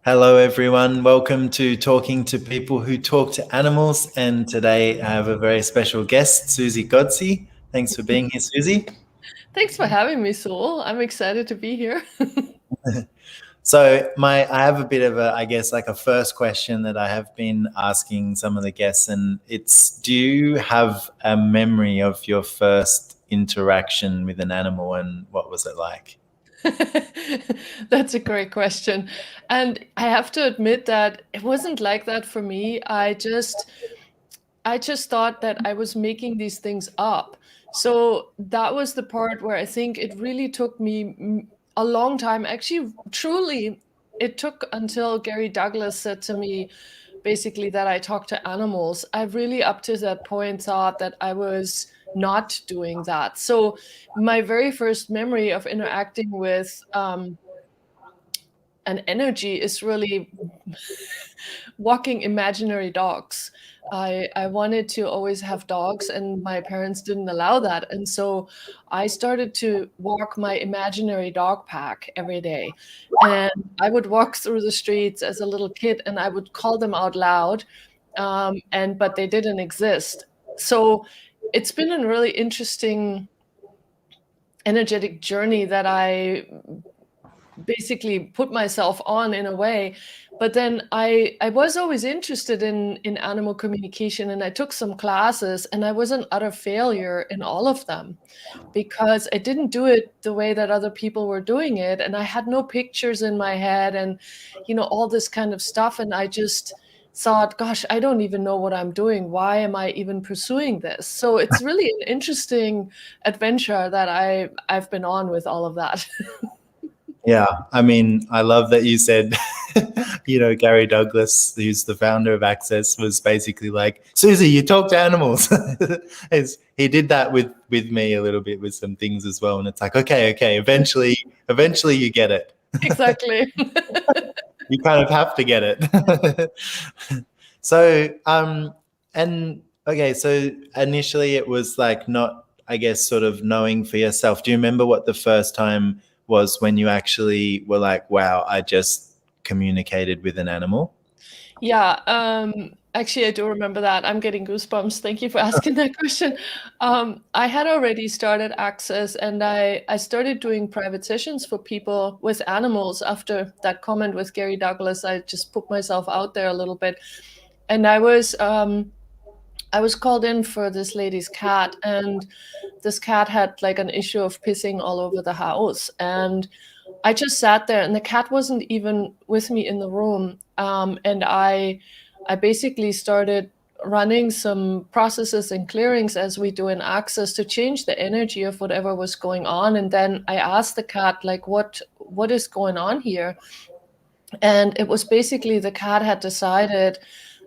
Hello, everyone. Welcome to Talking to People Who Talk to Animals. And today I have a very special guest, Suzy Godsey. Thanks for being here, Suzy. Thanks for having me, Saul. I'm excited to be here. So I have a bit of a, I guess, like a first question that I have been asking some of the guests, and it's, do you have a memory of your first interaction with an animal and what was it like? That's a great question. And I have to admit that it wasn't like that for me. I just thought that I was making these things up. So that was the part where I think it really took me a long time. Actually, truly, it took until Gary Douglas said to me basically that I talk to animals. I really up to that point thought that I was not doing that. So my very first memory of interacting with an energy is really walking imaginary dogs. I wanted to always have dogs, and my parents didn't allow that. And so I started to walk my imaginary dog pack every day. And I would walk through the streets as a little kid and I would call them out loud. But they didn't exist. So it's been a really interesting energetic journey that I basically put myself on in a way. But then I was always interested in animal communication, and I took some classes, and I was an utter failure in all of them because I didn't do it the way that other people were doing it, and I had no pictures in my head, and all this kind of stuff. And I just thought, gosh, I don't even know what I'm doing. Why am I even pursuing this? So it's really an interesting adventure that I've been on with all of that. Yeah, I mean, I love that you said, Gary Douglas, who's the founder of Access, was basically like, Suzy, you talk to animals. He did that with me a little bit with some things as well. And it's like, okay, eventually you get it. Exactly. You kind of have to get it. So, and okay, so initially it was like not, I guess, sort of knowing for yourself. Do you remember what the first time was when you actually were like, wow, I just communicated with an animal? Yeah, actually, I do remember that. I'm getting goosebumps. Thank you for asking that question. I had already started Access, and I started doing private sessions for people with animals after that comment with Gary Douglas. I just put myself out there a little bit, and I was called in for this lady's cat, and this cat had like an issue of pissing all over the house, and I just sat there, and the cat wasn't even with me in the room. And I basically started running some processes and clearings as we do in Access to change the energy of whatever was going on. And then I asked the cat, like, what is going on here? And it was basically the cat had decided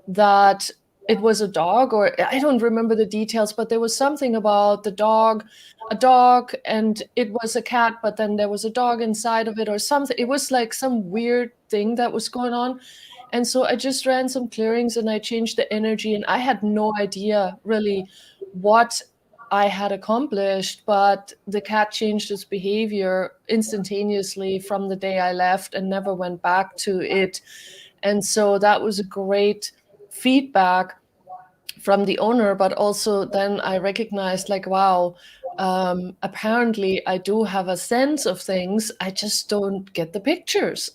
that it was a dog, or I don't remember the details, but there was something about the dog, a dog, and it was a cat, but then there was a dog inside of it or something. It was like some weird thing that was going on. And so I just ran some clearings and I changed the energy, and I had no idea really what I had accomplished, but the cat changed its behavior instantaneously from the day I left and never went back to it. And so that was a great feedback from the owner, but also then I recognized, like, wow, apparently I do have a sense of things. I just don't get the pictures.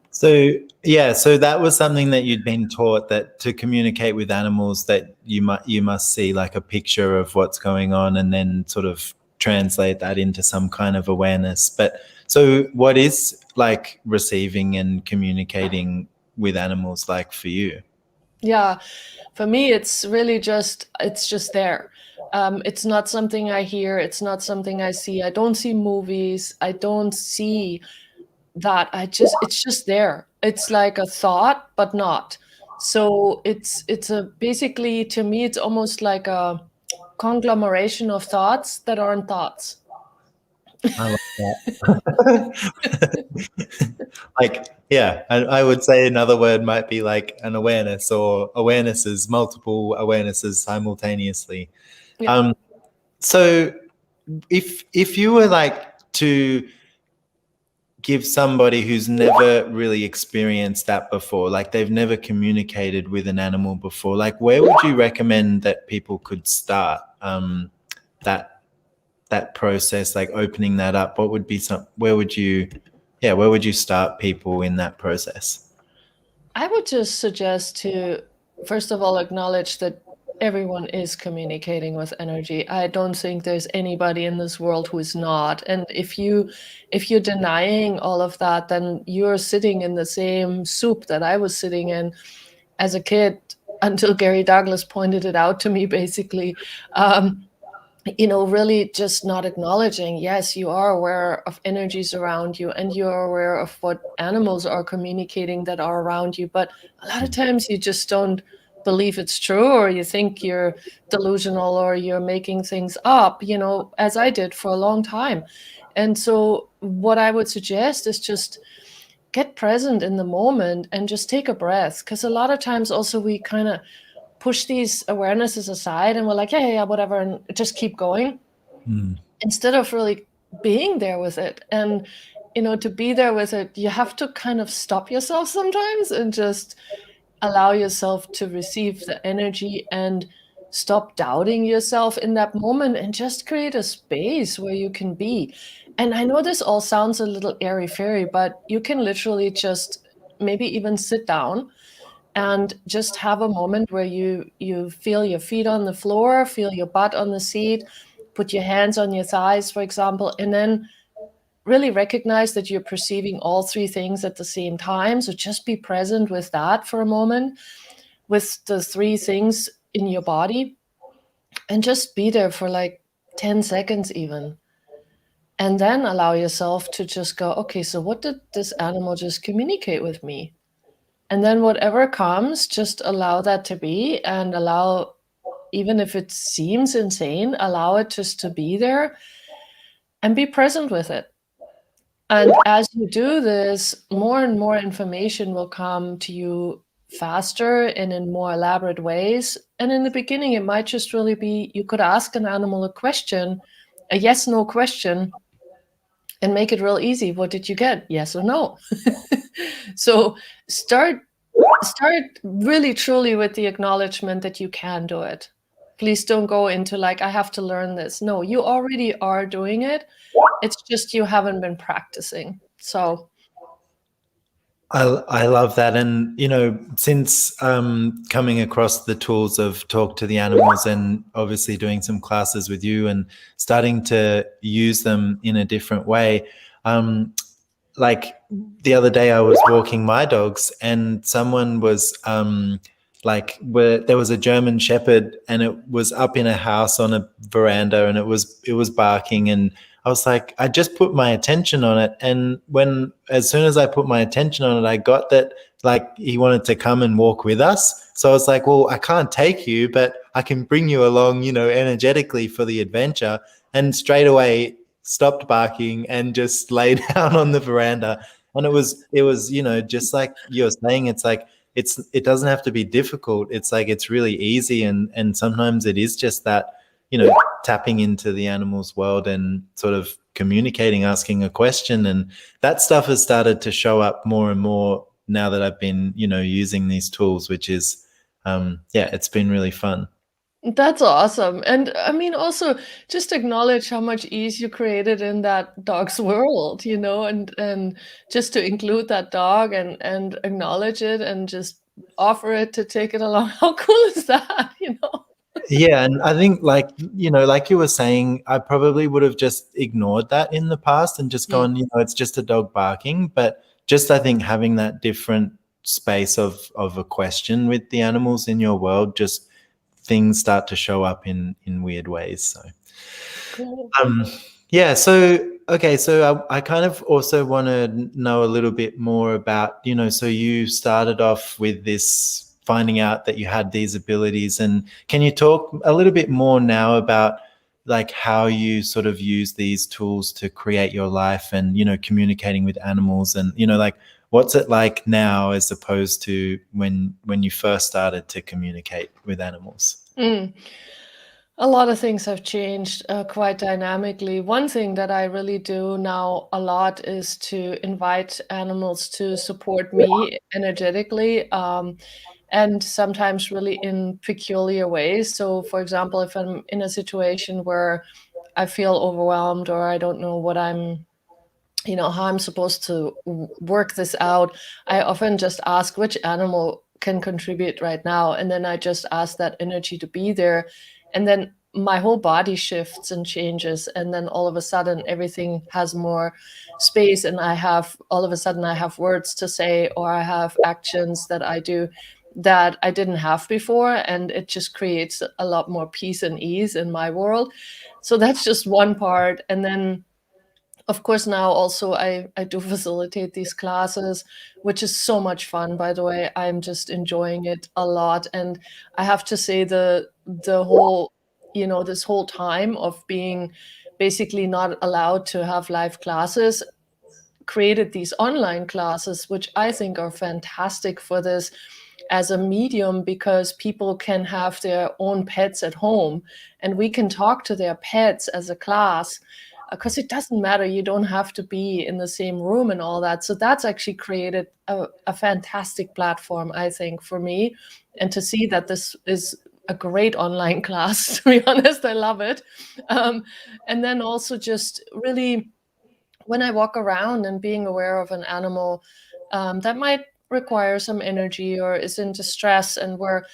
So yeah, so that was something that you'd been taught, that to communicate with animals, that you must see like a picture of what's going on and then sort of translate that into some kind of awareness. But so what is like receiving and communicating with animals like for you? Yeah, for me, it's just there. It's not something I hear. It's not something I see. I don't see movies. I don't see that. It's just there. It's like a thought, but not. So it's a basically, to me, it's almost like a conglomeration of thoughts that aren't thoughts. I like that. Like, yeah, I would say another word might be like an awareness, or awarenesses, multiple awarenesses simultaneously. Yeah. So if you were like to give somebody who's never really experienced that before, like they've never communicated with an animal before, like where would you recommend that people could start that process, like opening that up? What would be where would you start people in that process? I would just suggest to, first of all, acknowledge that everyone is communicating with energy. I don't think there's anybody in this world who is not. And if you're denying all of that, then you're sitting in the same soup that I was sitting in as a kid until Gary Douglas pointed it out to me, basically. Really just not acknowledging, yes, you are aware of energies around you and you're aware of what animals are communicating that are around you. But a lot of times you just don't believe it's true, or you think you're delusional, or you're making things up, as I did for a long time. And so what I would suggest is just get present in the moment and just take a breath. Because a lot of times also we kind of push these awarenesses aside and we're like, yeah, whatever, and just keep going instead of really being there with it. And, to be there with it, you have to kind of stop yourself sometimes and just allow yourself to receive the energy and stop doubting yourself in that moment and just create a space where you can be. And I know this all sounds a little airy-fairy, but you can literally just maybe even sit down and just have a moment where you feel your feet on the floor, feel your butt on the seat, put your hands on your thighs, for example, and then really recognize that you're perceiving all three things at the same time. So just be present with that for a moment, with the three things in your body, and just be there for like 10 seconds even. And then allow yourself to just go, okay, so what did this animal just communicate with me? And then whatever comes, just allow that to be, and allow, even if it seems insane, allow it just to be there and be present with it. And as you do this, more and more information will come to you faster and in more elaborate ways. And in the beginning, it might just really be, you could ask an animal a question, a yes/no question, and make it real easy. What did you get? Yes or no? So start really truly with the acknowledgement that you can do it. Please don't go into like, I have to learn this. No, you already are doing it. It's just you haven't been practicing. So I love that. And, since coming across the tools of Talk to the Animals and obviously doing some classes with you and starting to use them in a different way, like the other day I was walking my dogs and someone was there was a German Shepherd and it was up in a house on a veranda and it was barking, and I was like, I just put my attention on it, and as soon as I put my attention on it, I got that like he wanted to come and walk with us. So I was like, well, I can't take you, but I can bring you along, energetically for the adventure. And straight away stopped barking and just lay down on the veranda. And it was, just like you're saying, it's like, it doesn't have to be difficult. It's like, it's really easy. And sometimes it is just that, tapping into the animal's world and sort of communicating, asking a question. And that stuff has started to show up more and more now that I've been, using these tools, which is, it's been really fun. that's awesome. And I mean, also just acknowledge how much ease you created in that dog's world, and just to include that dog and acknowledge it and just offer it to take it along. How cool is that, Yeah, and I think like you were saying, I probably would have just ignored that in the past and just gone, it's just a dog barking. But just I think having that different space of a question with the animals in your world, just things start to show up in weird ways. So Cool. so I kind of also want to know a little bit more about, so you started off with this, finding out that you had these abilities, and can you talk a little bit more now about like how you sort of use these tools to create your life and, communicating with animals, and, like what's it like now as opposed to when you first started to communicate with animals? A lot of things have changed quite dynamically. One thing that I really do now a lot is to invite animals to support me energetically, and sometimes really in peculiar ways. So, for example, if I'm in a situation where I feel overwhelmed or I don't know what how I'm supposed to work this out, I often just ask which animal can contribute right now. And then I just ask that energy to be there. And then my whole body shifts and changes. And then all of a sudden, everything has more space. And all of a sudden, I have words to say, or I have actions that I do that I didn't have before. And it just creates a lot more peace and ease in my world. So that's just one part. And then of course, now also I do facilitate these classes, which is so much fun, by the way. I'm just enjoying it a lot. And I have to say the whole, this whole time of being basically not allowed to have live classes created these online classes, which I think are fantastic for this as a medium, because people can have their own pets at home and we can talk to their pets as a class, because it doesn't matter, you don't have to be in the same room and all that. So that's actually created a fantastic platform, I think, for me. And to see that this is a great online class, to be honest, I love it. And then also just really, when I walk around and being aware of an animal that might require some energy or is in distress, and where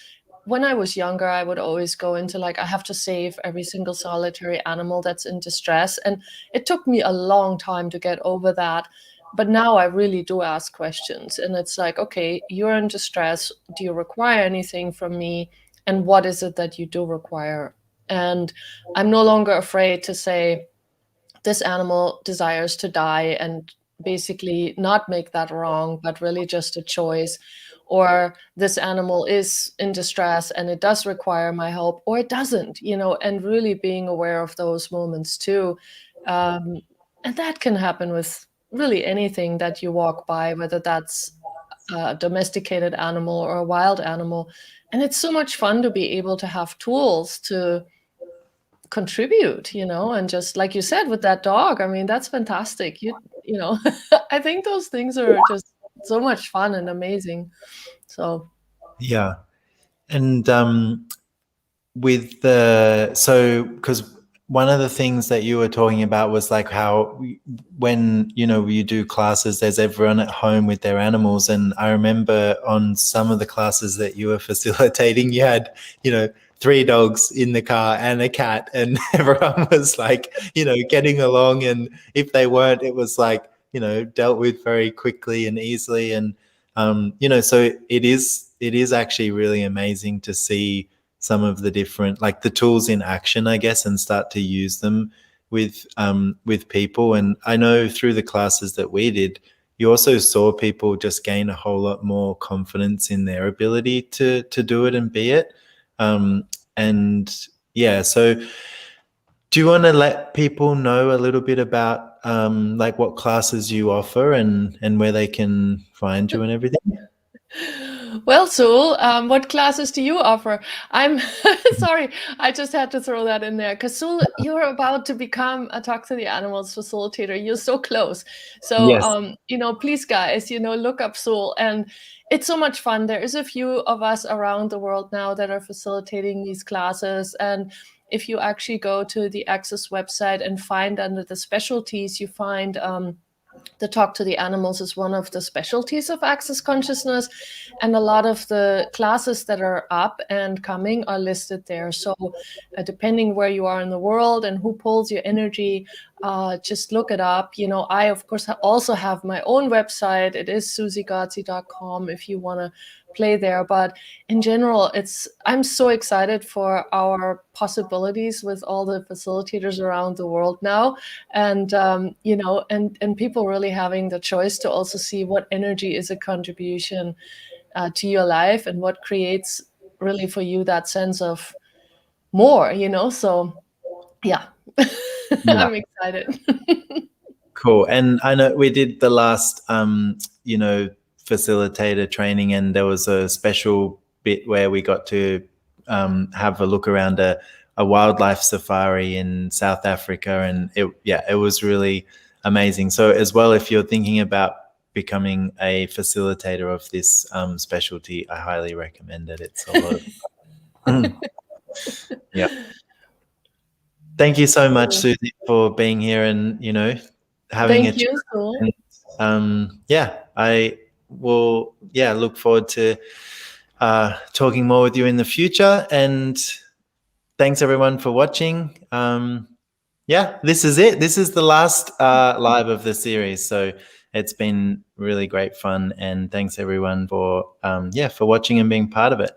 when I was younger, I would always go into like, I have to save every single solitary animal that's in distress. And it took me a long time to get over that. But now I really do ask questions. And it's like, okay, you're in distress. Do you require anything from me? And what is it that you do require? And I'm no longer afraid to say, this animal desires to die, and basically not make that wrong, but really just a choice. Or this animal is in distress and it does require my help, or it doesn't, and really being aware of those moments too. And that can happen with really anything that you walk by, whether that's a domesticated animal or a wild animal. And it's so much fun to be able to have tools to contribute, and just like you said with that dog, I mean, that's fantastic. I think those things are just so much fun and amazing. So Yeah. And because one of the things that you were talking about was like how when you do classes, there's everyone at home with their animals. And I remember on some of the classes that you were facilitating, you had 3 dogs in the car and a cat, and everyone was like getting along, and if they weren't, it was like dealt with very quickly and easily. And so it is actually really amazing to see some of the different, like the tools in action, I guess, and start to use them with people. And I know through the classes that we did, you also saw people just gain a whole lot more confidence in their ability to do it and be it. And yeah, so do you want to let people know a little bit about like what classes you offer and where they can find you and everything? well, Sul, what classes do you offer? I'm sorry, I just had to throw that in there, because Sul, you're about to become a Talk to the Animals facilitator. You're so close. So, Yes. please, guys, look up Sul, and it's so much fun. There is a few of us around the world now that are facilitating these classes, and if you actually go to the Access website and find under the specialties, you find the Talk to the Animals is one of the specialties of Access Consciousness. And a lot of the classes that are up and coming are listed there. So depending where you are in the world and who pulls your energy, just look it up. I, of course, also have my own website. It is suzygodsey.com if you want to play there. But in general, I'm so excited for our possibilities with all the facilitators around the world now. And, and people really having the choice to also see what energy is a contribution to your life and what creates really for you that sense of more, So, yeah, Yeah. I'm excited. Cool. And I know we did the last, facilitator training, and there was a special bit where we got to have a look around a a wildlife safari in South Africa, and it was really amazing. So as well, if you're thinking about becoming a facilitator of this specialty, I highly recommend it. It's a lot of fun. Yeah. Thank you so much, Suzy, for being here and, having Thank you, Saul. I will, look forward to talking more with you in the future. And thanks everyone for watching. This is it. This is the last live of the series. So it's been really great fun. And thanks everyone for watching and being part of it.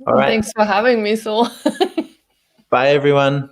All right. Thanks for having me, Saul. Bye, everyone.